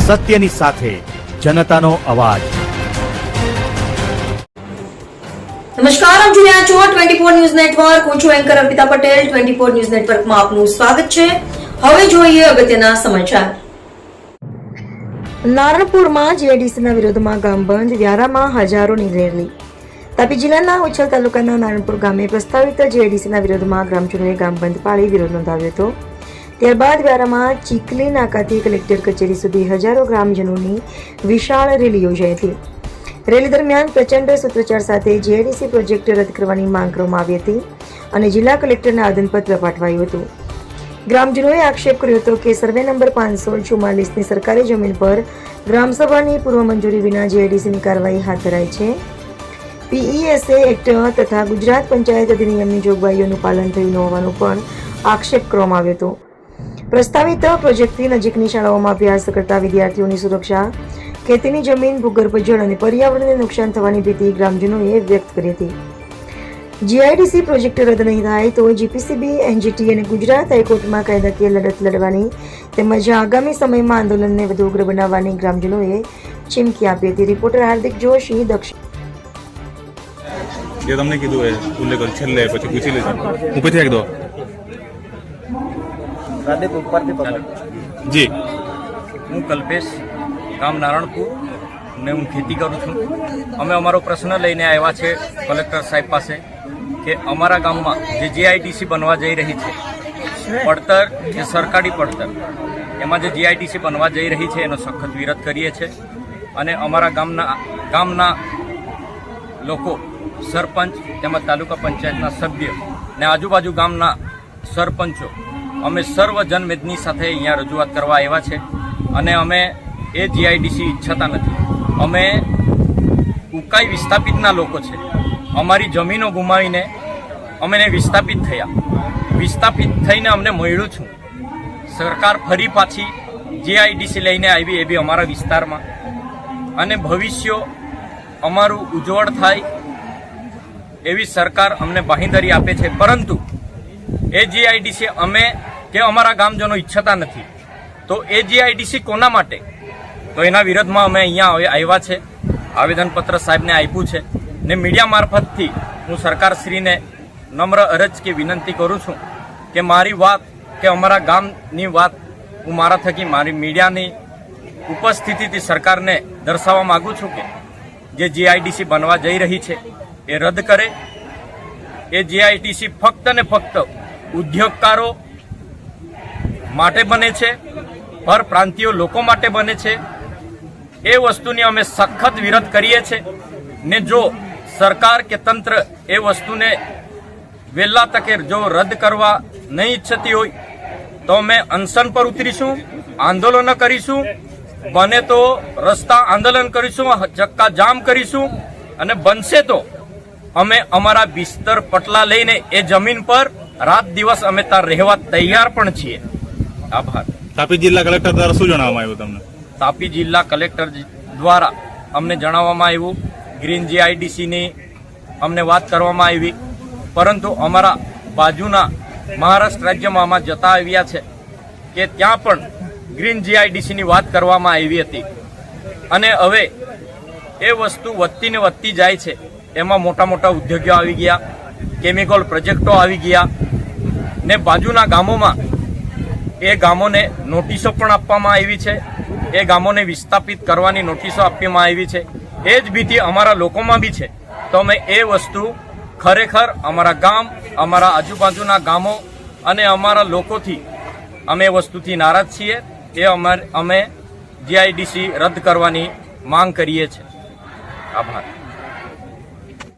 સત્યની સાથે જનતાનો અવાજ। નમસ્કાર, આપ જોઈ રહ્યા છો 24 ન્યૂઝ નેટવર્ક। હું છું એન્કર અર્પિતા પટેલ। 24 ન્યૂઝ નેટવર્કમાં આપનું સ્વાગત છે। હવે જોઈએ અગત્યના સમાચાર। નારણપુરમાં જીઆઈડીસીના વિરોધમાં ગામ બંધ, વ્યારામાં હજારોની રેલી। તાપી જિલ્લાના ઉછલ તાલુકાના નારણપુર ગામે પ્રસ્તાવિત જીઆઈડીસીના વિરોધમાં ગ્રામજનોએ ગામ બંધ પાળી વિરોધ નોંધાવ્યો હતો। ત્યારબાદ વ્યારામાં ચીખલી નાકાથી કલેક્ટર કચેરી સુધી હજારો ગ્રામજનોની વિશાળ રેલી યોજાઈ હતી। રેલી દરમિયાન પ્રચંડ સૂત્રોચ્ચાર સાથે જીઆઈડીસી પ્રોજેક્ટ રદ કરવાની માંગ કરવામાં આવી હતી અને જિલ્લા કલેક્ટરને આવેદનપત્ર પાઠવાયું હતું। ગ્રામજનોએ આક્ષેપ કર્યો હતો કે સર્વે નંબર 544ની સરકારી જમીન પર ગ્રામસભાની પૂર્વ મંજૂરી વિના જીઆઈડીસીની કાર્યવાહી હાથ ધરાઈ છે। પીઈએસએ એક્ટ તથા ગુજરાત પંચાયત અધિનિયમની જોગવાઈઓનું પાલન થયું ન હોવાનો પણ આક્ષેપ કરવામાં આવ્યો હતો। પ્રસ્તાવિત પ્રોજેક્ટથી નજીકની શાળાઓમાં અભ્યાસ કરતા વિદ્યાર્થીઓની સુરક્ષા, ખેતીની જમીન, ભૂગર્ભ જળ અને પર્યાવરણને નુકસાન થવાની ભીતિ ગ્રામજનોએ વ્યક્ત કરી હતી। જીઆઈડીસી પ્રોજેક્ટ રદ નહીં થાય તો જીપીસીબી, એનજીટી અને ગુજરાત હાઈકોર્ટમાં કાયદાકીય લડત લડવાની તેમજ આગામી સમયમાં આંદોલનને વધુ ઉગ્ર બનાવવાની ગ્રામજનોએ ચીમકી આપી હતી। રિપોર્ટર હાર્દિક જોશી, દક્ષિણ। જે તમને કીધું એ ઉલ્લેખ છેલ્લે પછી પૂછી લેજો। હું પછી એક દો જી। હું કલ્પેશ, ગામ નારણપુર ને હું ખેતી કરું છું। અમે અમારો પ્રશ્ન લઈને આવ્યા છે કલેક્ટર સાહેબ પાસે કે અમારા ગામમાં જે જીઆઈડીસી બનવા જઈ રહી છે, પડતર જે સરકારી પડતર એમાં જે જીઆઈડીસી બનવા જઈ રહી છે એનો સખત વિરોધ કરીએ છીએ અને અમારા ગામના લોકો, સરપંચ તેમજ તાલુકા પંચાયતના સભ્ય ને આજુબાજુ ગામના સરપંચો અમે સર્વ જનમેદની સાથે અહીંયા રજૂઆત કરવા આવ્યા છે અને અમે એ જીઆઈડીસી ઈચ્છતા નથી। અમે ઉકાઈ વિસ્થાપિતના લોકો છે। અમારી જમીનો ગુમાવીને અમે વિસ્થાપિત થયા। વિસ્થાપિત થઈને અમને મળ્યું છું। સરકાર ફરી પાછી જીઆઈડીસી લઈને આવી, એ બી અમારા વિસ્તારમાં, અને ભવિષ્ય અમારું ઉજ્જવળ થાય એવી સરકાર અમને બાંહેધરી આપે છે, પરંતુ એ જીઆઈડીસી અમે કે અમારા ગામજનો ઈચ્છતા નથી। તો એ જીઆઈડીસી કોના માટે? તો એના વિરોધમાં અમે અહીંયા આવ્યા છે, આવેદનપત્ર સાહેબને આપ્યું છે ને મીડિયા મારફતથી હું સરકારશ્રીને નમ્ર અરજ કે વિનંતી કરું છું કે મારી વાત કે અમારા ગામની વાત હું મારા થકી મારી મીડિયાની ઉપસ્થિતિથી સરકારને દર્શાવવા માગું છું કે જે જીઆઈડીસી બનવા જઈ રહી છે એ રદ કરે। એ જીઆઈડીસી ફક્ત ને ફક્ત ઉદ્યોગકારો માટે બને છે, પરપ્રાંતીય લોકો માટે બને છે। એ વસ્તુની અમે સખત વિરોધ કરીએ છીએ ને જો સરકાર કે તંત્ર એ વસ્તુને વહેલા તકે જો રદ કરવા નહીં ઈચ્છતી હોય તો અમે અનશન પર ઉતરીશું, આંદોલન કરીશું, બને તો રસ્તા આંદોલન કરીશું, ચક્કા જામ કરીશું અને બનશે તો અમે અમારા બિસ્તર પટલા લઈને એ જમીન પર રાત દિવસ અમે ત્યાં રહેવા તૈયાર પણ છીએ। આભાર। તાપી જિલ્લા કલેક્ટર દ્વારા શું જણાવવામાં આવ્યું તમને? તાપી જિલ્લા કલેક્ટર દ્વારા અમને જણાવવામાં આવ્યું, ગ્રીન જીઆઈડીસીની અમને વાત કરવામાં આવી, પરંતુ અમારા બાજુના મહારાષ્ટ્ર રાજ્યમાં આમાં જતા આવ્યા છે કે ત્યાં પણ ગ્રીન જીઆઈડીસીની વાત કરવામાં આવી હતી અને હવે એ વસ્તુ વધતી ને વધતી જાય છે। એમાં મોટા મોટા ઉદ્યોગો આવી ગયા, કેમિકલ પ્રોજેક્ટો આવી ગયા ને બાજુના ગામોમાં એ ગામોને નોટિસો પણ આપવામાં આવી છે। એ ગામોને વિસ્થાપિત કરવાની નોટિસો આપવામાં આવી છે। એ જ ભીતિ અમારા લોકોમાં બી છે। તો અમે એ વસ્તુ ખરેખર અમારા ગામ, અમારા આજુબાજુના ગામો અને અમારા લોકોથી અમે એ વસ્તુથી નારાજ છીએ। એ અમે જીઆઈડીસી રદ કરવાની માંગ કરીએ છીએ। આભાર।